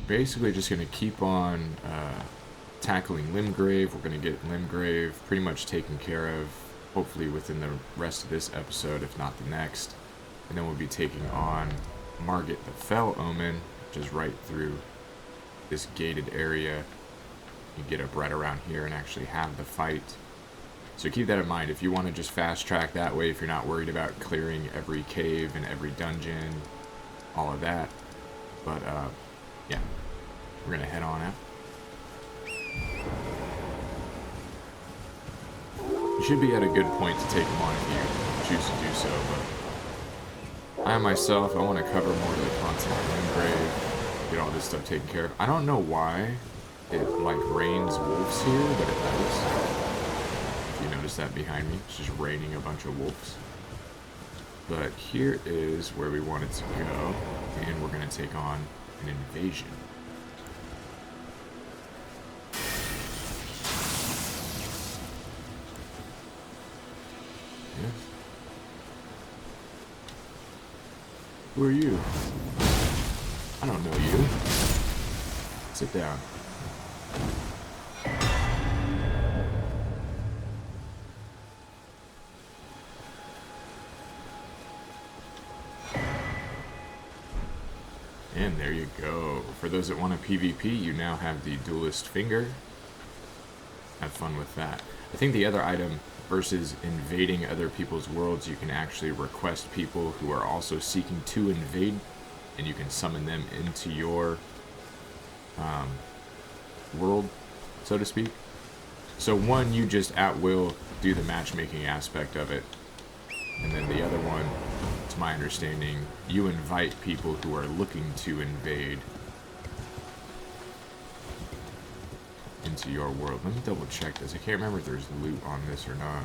basically just going to keep on tackling Limgrave. We're going to get Limgrave pretty much taken care of, hopefully within the rest of this episode, if not the next. And then we'll be taking on Margit the Fell Omen, which is right through this gated area. You get up right around here and actually have the fight. So keep that in mind. If you want to just fast track that way, if you're not worried about clearing every cave and every dungeon, all of that. But, yeah. We're going to head on out. You should be at a good point to take them on if you choose to do so, but I myself, I want to cover more of the content of Limgrave, get all this stuff taken care of. I don't know why it, like, rains wolves here, but it does. If you notice that behind me, it's just raining a bunch of wolves. But here is where we wanted to go, and we're going to take on an invasion. Yes. Who are you? I don't know you. Sit down. And there you go. For those that want a PvP, you now have the duelist finger. Have fun with that. I think the other item versus invading other people's worlds, you can actually request people who are also seeking to invade, and you can summon them into your world, so to speak. So one, you just at will do the matchmaking aspect of it, and then the other one, to my understanding, you invite people who are looking to invade into your world. Let me double check this. I can't remember if there's loot on this or not.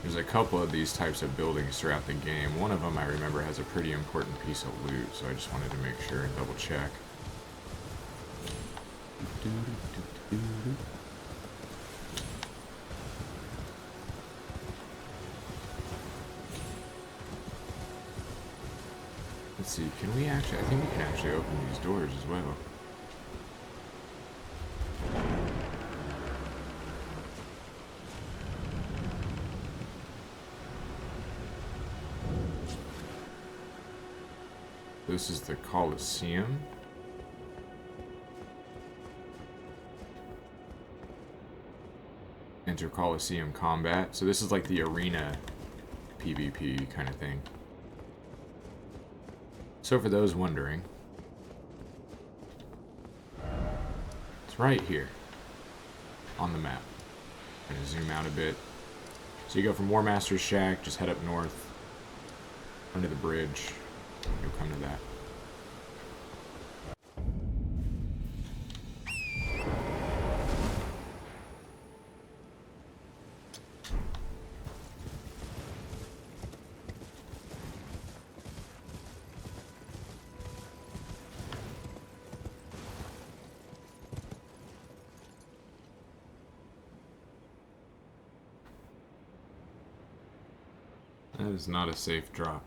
There's a couple of these types of buildings throughout the game. One of them I remember has a pretty important piece of loot, so I just wanted to make sure and double check. Let's see, can we actually, I think we can actually open these doors as well. This is the Colosseum. Enter Colosseum combat. So this is like the arena PvP kind of thing. So for those wondering, it's right here on the map. I'm going to zoom out a bit. So you go from War Master's Shack, just head up north, under the bridge, you'll come to that. That is not a safe drop.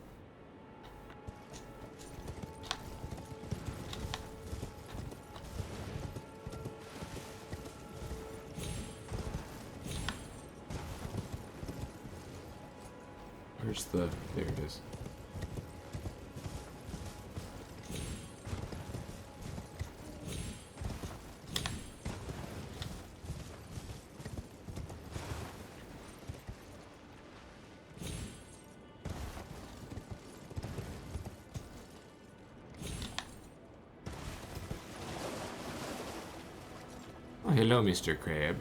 Where's the... there it is. Oh, hello, Mr. Crab.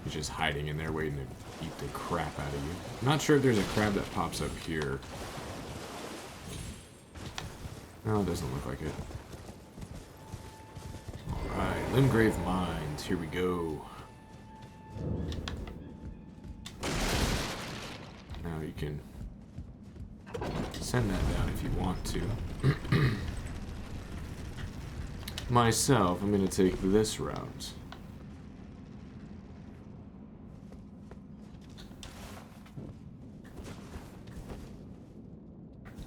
He's just hiding in there waiting to eat the crap out of you. I'm not sure if there's a crab that pops up here. No, it doesn't look like it. Alright, Limgrave Mines. Here we go. Now you can send that down if you want to. Myself, I'm going to take this route.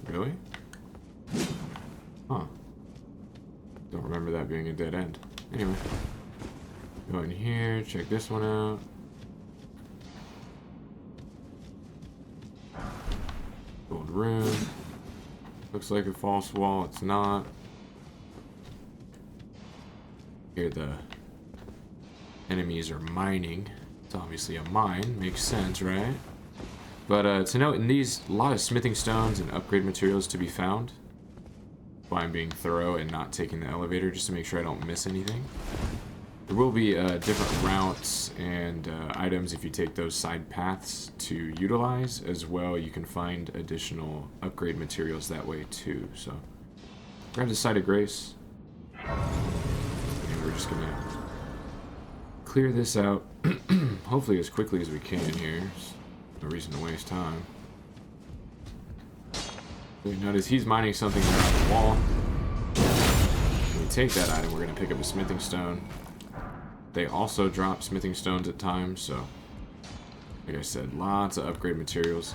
Really? Huh. Don't remember that being a dead end. Anyway. Go in here, check this one out. Gold room. Looks like a false wall, it's not. Here the enemies are mining. It's obviously a mine, makes sense, right? But to note, in these, a lot of smithing stones and upgrade materials to be found. That's why I'm being thorough and not taking the elevator, just to make sure I don't miss anything. There will be different routes and items if you take those side paths to utilize. As well, you can find additional upgrade materials that way too. So, grab the Site of Grace. And we're just going to clear this out, hopefully as quickly as we can here. There's no reason to waste time. So you notice he's mining something around the wall. When we take that item, we're going to pick up a smithing stone. They also drop smithing stones at times, so like I said, lots of upgrade materials.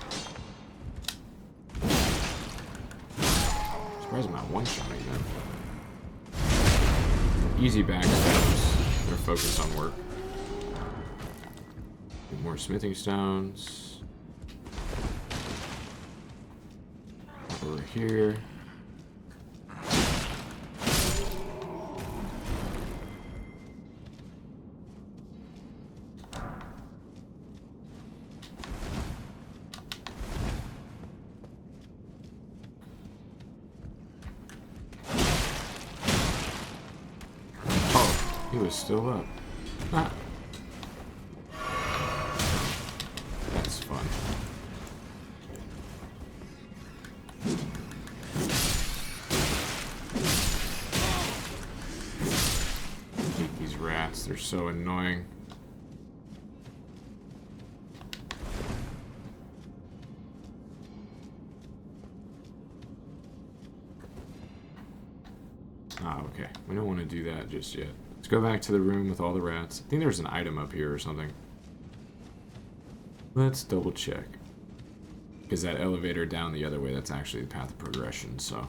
Surprised I'm not one-shotting them. Easy backstabs. They're focused on work. Get more smithing stones. Over here. He was still up. Ah. That's fun. I hate these rats, they're so annoying. Ah, okay. We don't want to do that just yet. Let's go back to the room with all the rats. I think there's an item up here or something. Let's double check. Because that elevator down the other way, that's actually the path of progression, so.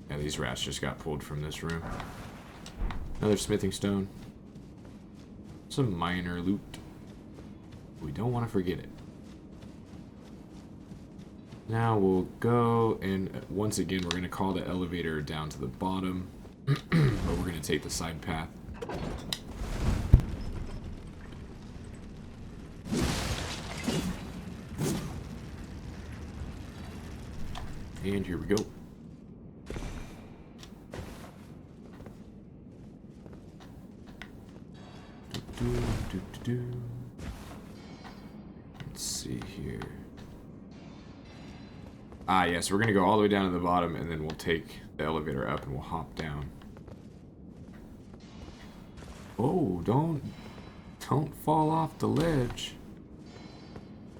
Yeah, these rats just got pulled from this room. Another smithing stone. Some minor loot. We don't want to forget it. Now we'll go, and once again, we're going to call the elevator down to the bottom. But we're going to take the side path. And here we go. Let's see here. Ah, yes, yeah, so we're going to go all the way down to the bottom, and then we'll take the elevator up and we'll hop down. Oh, don't fall off the ledge.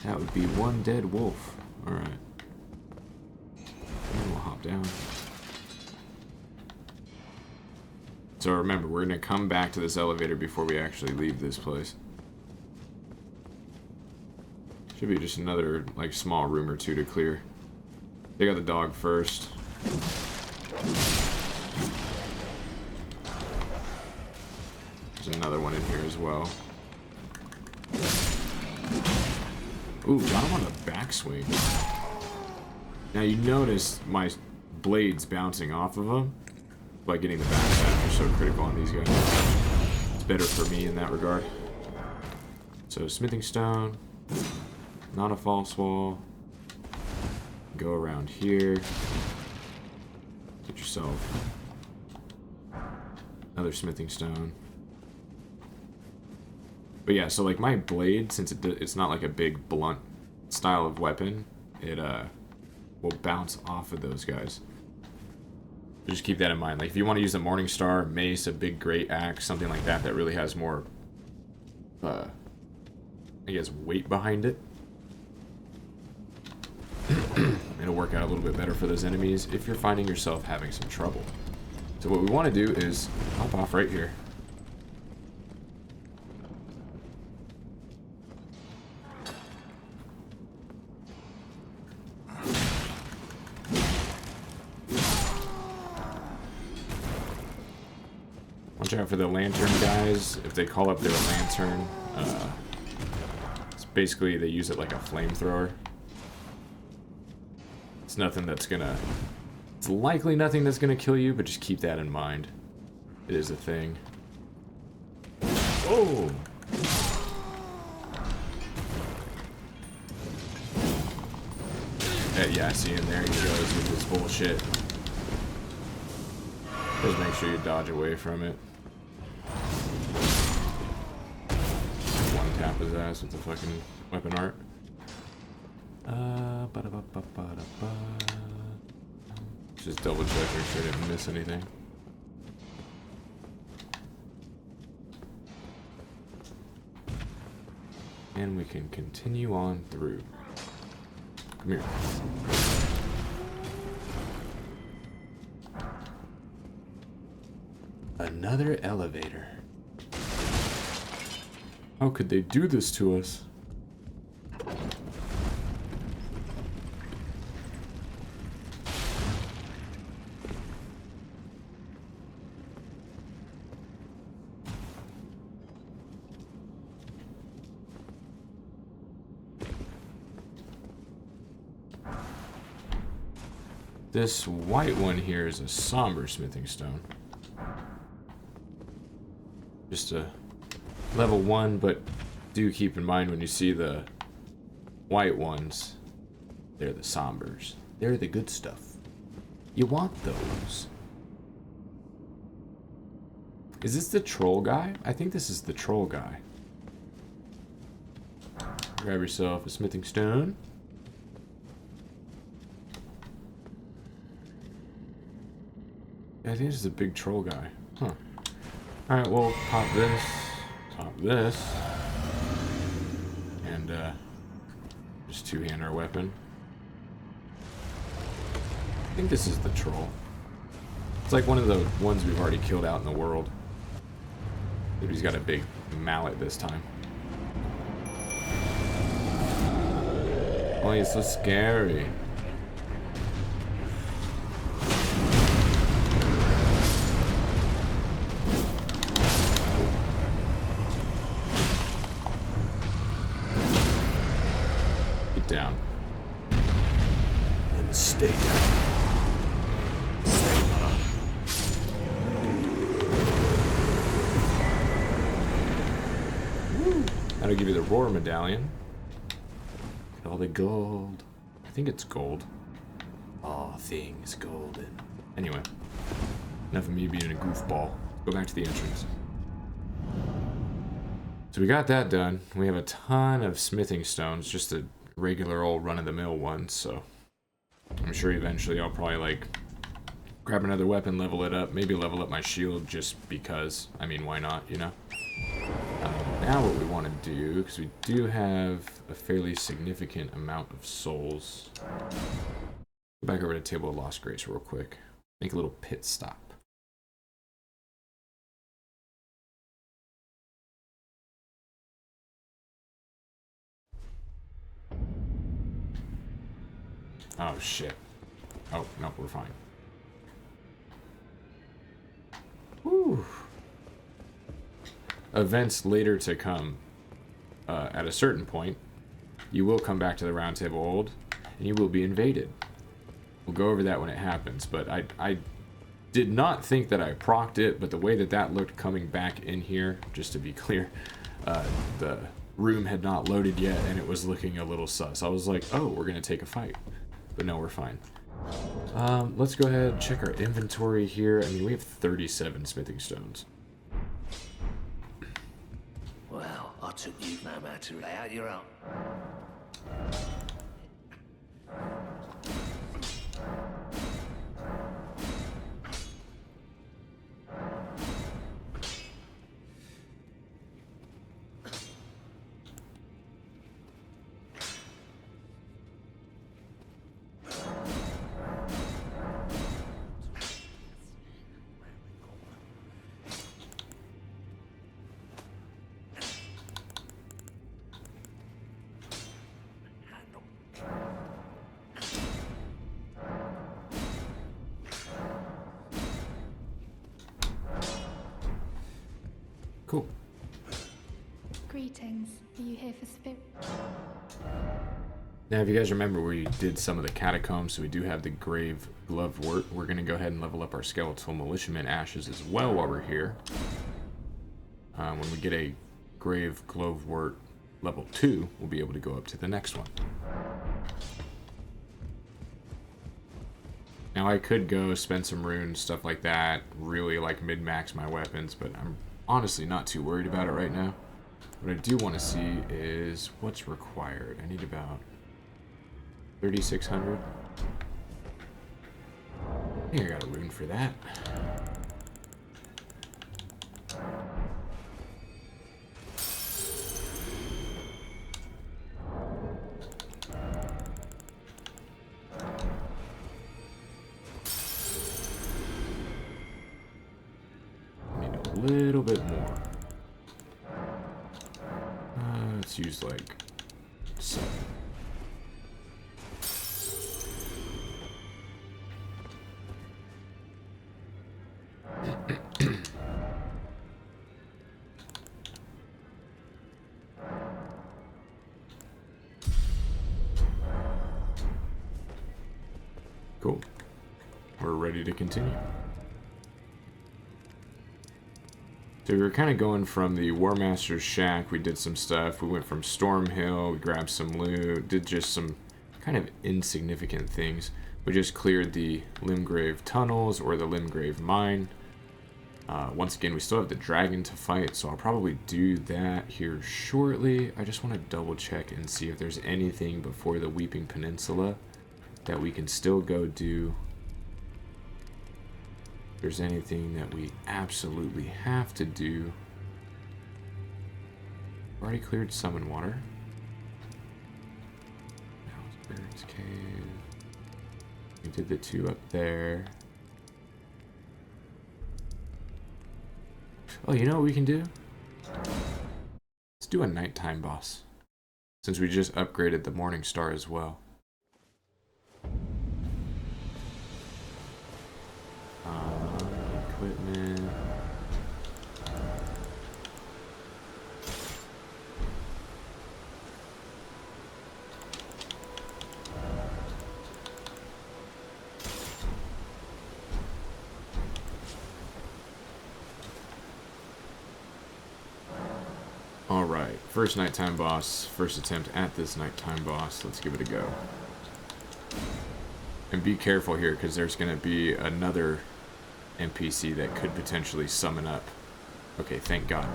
That would be one dead wolf. Alright. And we'll hop down. So remember, we're going to come back to this elevator before we actually leave this place. Should be just another, like, small room or two to clear. Take out the dog first. There's another one in here as well. Ooh, got him on the backswing. Now you notice my blades bouncing off of them by getting the backstab are so critical on these guys. It's better for me in that regard. So smithing stone, not a false wall. Go around here. Get yourself another smithing stone. But yeah, so like my blade, since it's not like a big blunt style of weapon, it will bounce off of those guys. So just keep that in mind. Like if you want to use a Morning Star, mace, a big great axe, something like that that really has more, I guess, weight behind it. It'll work out a little bit better for those enemies if you're finding yourself having some trouble. So what we want to do is hop off right here. Watch out for the lantern guys. If they call up their lantern, it's basically they use it like a flamethrower. It's nothing that's gonna... It's likely nothing that's gonna kill you, but just keep that in mind. It is a thing. Oh! Yeah, see, and there he goes with this bullshit. Just make sure you dodge away from it. One tap his ass with the fucking weapon art. Just double check, make sure I didn't miss anything. And we can continue on through. Come here. Another elevator. How could they do this to us? This white one here is a somber smithing stone. Just a level 1, but do keep in mind when you see the white ones, they're the sombers. They're the good stuff. You want those. Is this the troll guy? I think this is the troll guy. Grab yourself a smithing stone. I think this is a big troll guy. Huh. Alright, we'll pop this, and just two-hand our weapon. I think this is the troll. It's like one of the ones we've already killed out in the world. Maybe he's got a big mallet this time. Oh, he's so scary. Down. And stay down. That'll give you the roar medallion. Get all the gold. I think it's gold. All things golden. Anyway, enough of me being a goofball. Go back to the entrance. So we got that done. We have a ton of smithing stones, just a regular old run-of-the-mill ones, so I'm sure eventually I'll probably like grab another weapon, level it up, maybe level up my shield just because. I mean, why not, you know? Now what we want to do, because we do have a fairly significant amount of souls. Go back over to Table of Lost Grace real quick. Make a little pit stop. Oh, shit. Oh, no, we're fine. Whew. Events later to come. At a certain point, you will come back to the Round Table Old, and you will be invaded. We'll go over that when it happens, but I did not think that I procced it, but the way that that looked coming back in here, just to be clear, the room had not loaded yet, and it was looking a little sus. I was like, oh, we're going to take a fight. But no, we're fine. Let's go ahead and check our inventory here. I mean, we have 37 smithing stones. Well, I took you no matter to lay out your own. Greetings. Are you here for spirit? Now, if you guys remember, we did some of the catacombs, so we do have the grave glovewort. We're going to go ahead and level up our skeletal militiaman ashes as well while we're here. When we get a grave glovewort level 2, we'll be able to go up to the next one. Now, I could go spend some runes, stuff like that, really like mid-max my weapons, but I'm honestly not too worried about it right now. What I do want to see is what's required. I need about 3,600. I think I got a rune for that. Little bit more. Let's use like 7. Cool. We're ready to continue. So we were kind of going from the War Master's Shack, we did some stuff, we went from Storm Hill, we grabbed some loot, did just some kind of insignificant things. We just cleared the Limgrave tunnels, or the Limgrave mine. Once again, we still have the dragon to fight, so I'll probably do that here shortly. I just want to double check and see if there's anything before the Weeping Peninsula that we can still go do. If there's anything that we absolutely have to do. Already cleared Summon Water. Now it's Bird's Cave. We did the 2 up there. Oh, you know what we can do? Let's do a nighttime boss, since we just upgraded the Morning Star as well. Equipment. Alright, first nighttime boss, first attempt at this nighttime boss. Let's give it a go. And be careful here, because there's going to be another NPC that could potentially summon up. Okay, thank God.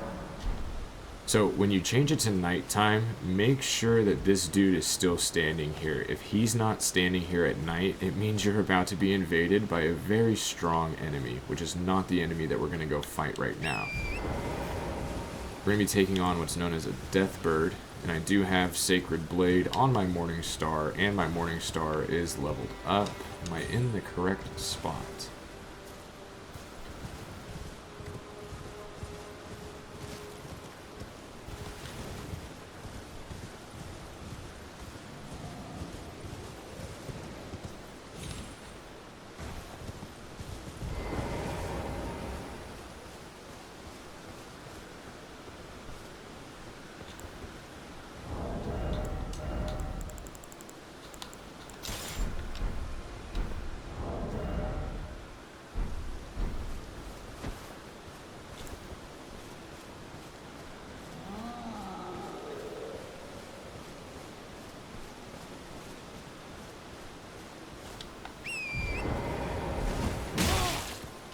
So when you change it to nighttime, make sure that this dude is still standing here. If he's not standing here at night, it means you're about to be invaded by a very strong enemy, which is not the enemy that we're going to go fight right now. We're going to be taking on what's known as a Death Bird, and I do have Sacred Blade on my Morning Star, and my Morning Star is leveled up. Am I in the correct spot?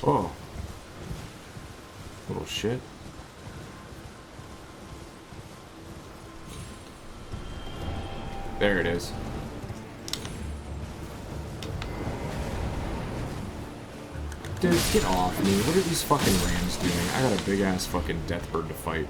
Oh. Little shit. There it is. Dude, get off me. What are these fucking rams doing? I got a big ass fucking death bird to fight.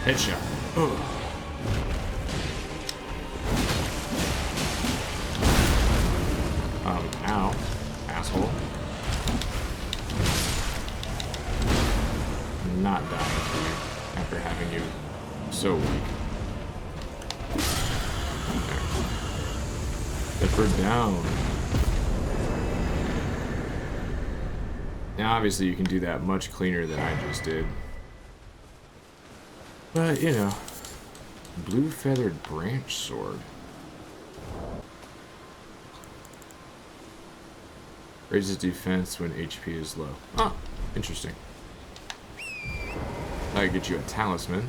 Headshot. Ugh. Ow. Asshole. I'm not dying to you after having you so weak. There. Get her down. Now, obviously, you can do that much cleaner than I just did. But, you know. Blue feathered branch sword. Raises defense when HP is low. Oh, interesting. I could get you a talisman.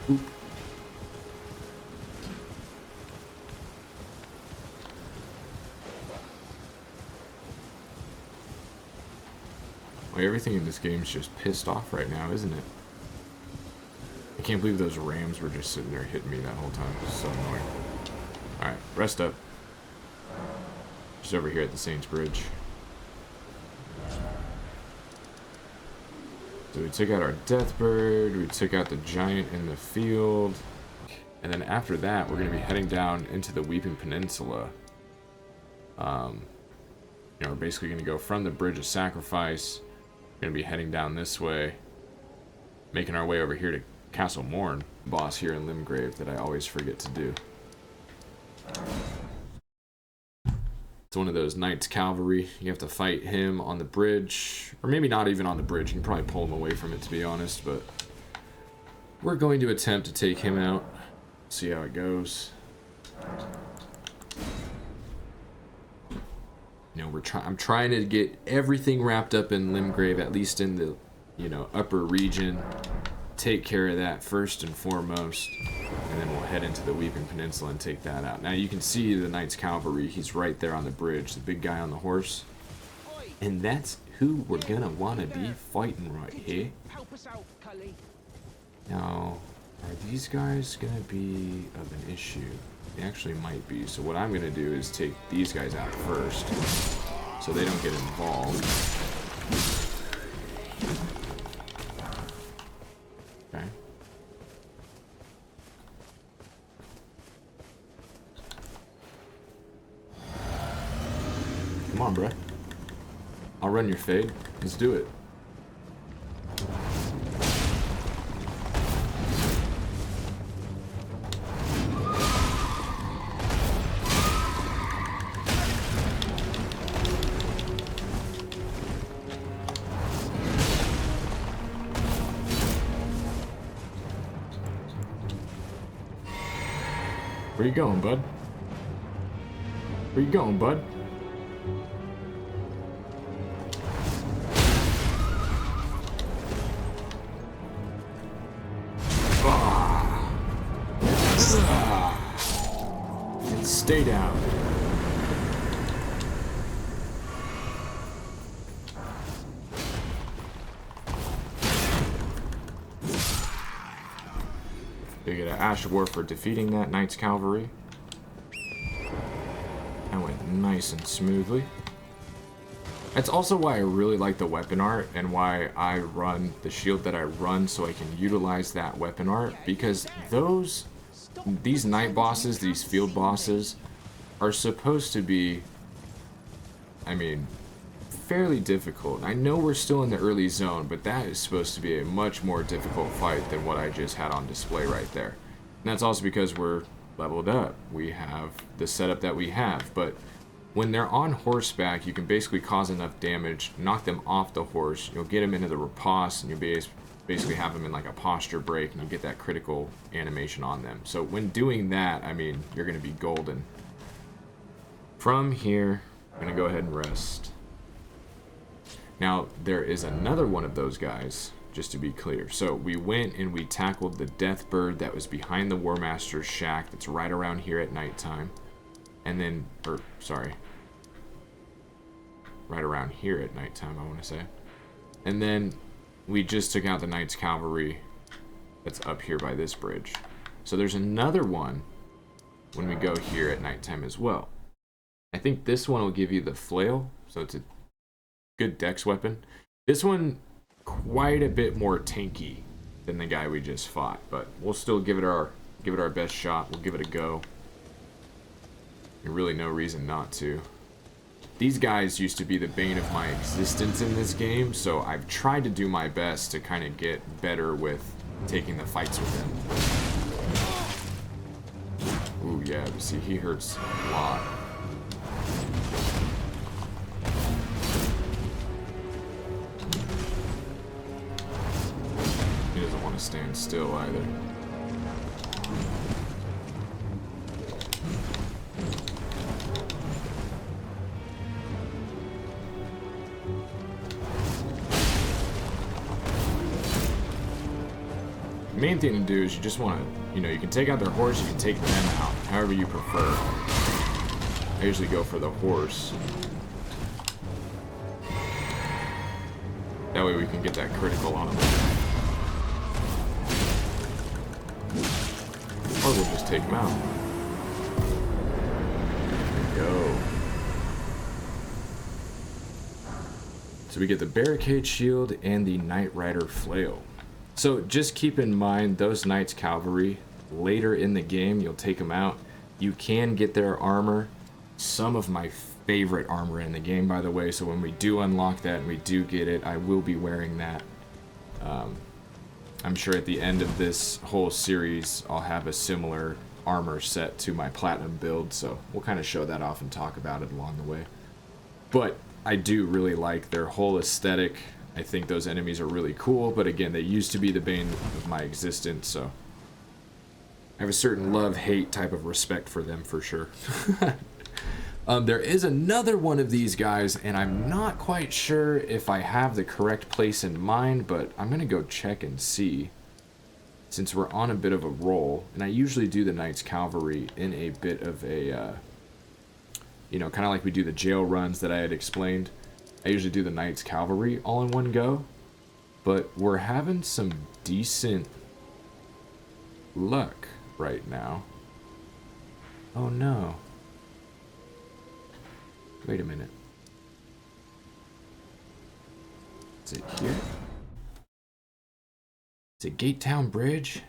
Oop. Well, everything in this game is just pissed off right now, isn't it? I can't believe those rams were just sitting there hitting me that whole time. It's so annoying. Alright, rest up. Just over here at the Saints Bridge. So we took out our Deathbird, we took out the giant in the field, and then after that, we're going to be heading down into the Weeping Peninsula. You know, we're basically going to go from the Bridge of Sacrifice. We're going to be heading down this way, making our way over here to Castle Morn, boss here in Limgrave that I always forget to do. It's one of those Knights Cavalry. You have to fight him on the bridge, or maybe not even on the bridge. You can probably pull him away from it, to be honest, but we're going to attempt to take him out. See how it goes. You know, I'm trying to get everything wrapped up in Limgrave, at least in the, you know, upper region. Take care of that first and foremost, and then we'll head into the Weeping Peninsula and take that out. Now you can see the Knights Cavalry. He's right there on the bridge, the big guy on the horse, and that's who we're gonna want to be fighting right here. Now, are these guys gonna be of an issue? They actually might be. So what I'm gonna do is take these guys out first, so they don't get involved. Okay. Come on, bruh. I'll run your fade. Let's do it. Where you going, bud? Where you going, bud? Stay down. You get an Ash of War for defeating that Knights Cavalry. That went nice and smoothly. That's also why I really like the weapon art and why I run the shield that I run, so I can utilize that weapon art, because these night bosses, these field bosses, are supposed to be, I mean, fairly difficult. I know we're still in the early zone, but that is supposed to be a much more difficult fight than what I just had on display right there. And that's also because we're leveled up. We have the setup that we have, but when they're on horseback, you can basically cause enough damage, knock them off the horse, you'll get them into the riposte, and you'll basically have them in like a posture break, and you get that critical animation on them. So when doing that, I mean, you're going to be golden. From here, I'm going to go ahead and rest. Now, there is another one of those guys, just to be clear. So we went and we tackled the Deathbird that was behind the War Master's shack that's right around here at nighttime. And then, right around here at nighttime, I want to say. And then we just took out the Knights Cavalry that's up here by this bridge. So there's another one when we go here at nighttime as well. I think this one will give you the flail, so it's a good dex weapon. This one, quite a bit more tanky than the guy we just fought, but we'll still give it our best shot. We'll give it a go. There's really no reason not to. These guys used to be the bane of my existence in this game, so I've tried to do my best to kind of get better with taking the fights with him. Ooh, yeah, but see, he hurts a lot. He doesn't want to stand still either. The main thing to do is you just want to, you know, you can take out their horse, you can take them out, however you prefer. I usually go for the horse. That way we can get that critical on them. Or we'll just take them out. There we go. So we get the barricade shield and the Knight Rider flail. So just keep in mind those Knights Cavalry, later in the game you'll take them out. You can get their armor. Some of my favorite armor in the game, by the way, so when we do unlock that and we do get it, I will be wearing that. I'm sure at the end of this whole series I'll have a similar armor set to my platinum build, so we'll kind of show that off and talk about it along the way. But I do really like their whole aesthetic. I think those enemies are really cool, but again, they used to be the bane of my existence, so I have a certain love-hate type of respect for them for sure. There is another one of these guys, and I'm not quite sure if I have the correct place in mind, but I'm going to go check and see, since we're on a bit of a roll, and I usually do the Knights Cavalry in a bit of a, you know, kind of like we do the jail runs that I had explained. I usually do the Knights Cavalry all in one go, but we're having some decent luck right now. Oh no. Wait a minute. Is it here? Is it Gatetown Bridge?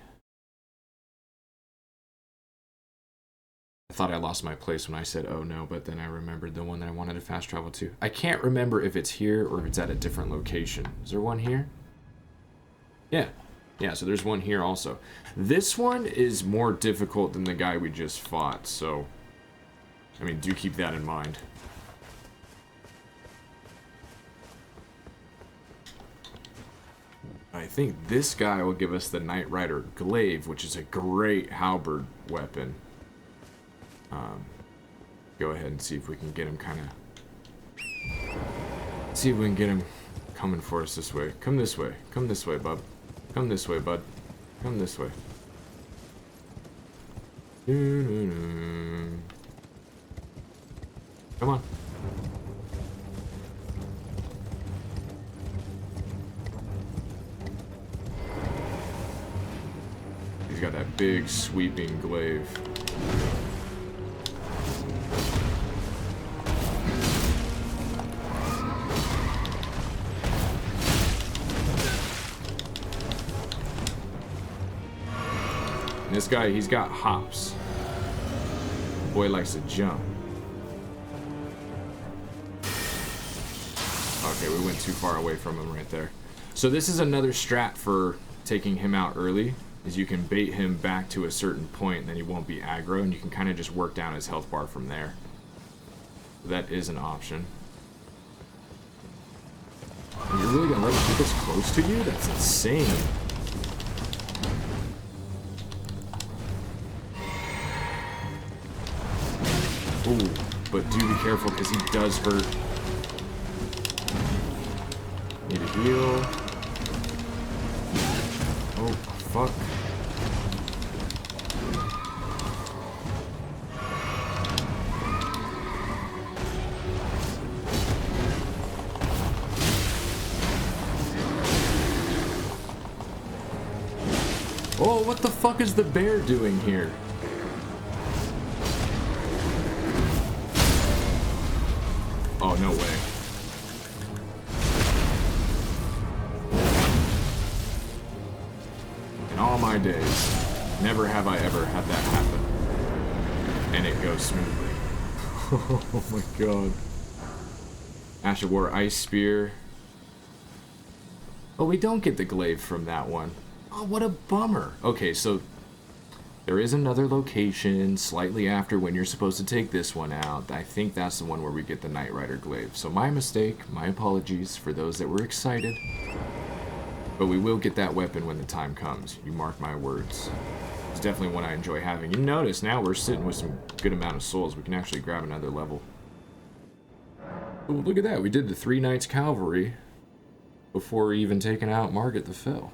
I thought I lost my place when I said oh no, but then I remembered the one that I wanted to fast travel to. I can't remember if it's here or if it's at a different location. Is there one here? Yeah. Yeah, so there's one here also. This one is more difficult than the guy we just fought, so I mean, do keep that in mind. I think this guy will give us the Knight Rider Glaive, which is a great halberd weapon. Go ahead and see if we can get him kind of... See if we can get him coming for us this way. Come this way. Come this way, bub. Come this way, bud. Come this way. Come on. He's got that big sweeping glaive. And this guy, he's got hops. Boy likes to jump. Okay, we went too far away from him right there. So this is another strat for taking him out early, is you can bait him back to a certain point and then he won't be aggro, and you can kind of just work down his health bar from there. That is an option. And you're really gonna let him get this close to you? That's insane. Ooh, but do be careful because he does hurt. Need a heal. Oh, fuck. Oh, what the fuck is the bear doing here? Oh, no way. In all my days, never have I ever had that happen. And it goes smoothly. Oh my god. Ash of War Ice Spear. Oh, we don't get the glaive from that one. Oh, what a bummer. Okay, so there is another location slightly after when you're supposed to take this one out. I think that's the one where we get the Knight Rider glaive. So my mistake, my apologies for those that were excited. But we will get that weapon when the time comes. You mark my words. It's definitely one I enjoy having. You notice now we're sitting with some good amount of souls. We can actually grab another level. Oh, look at that. We did the 3 Knights Cavalry before even taking out Margit the Fell.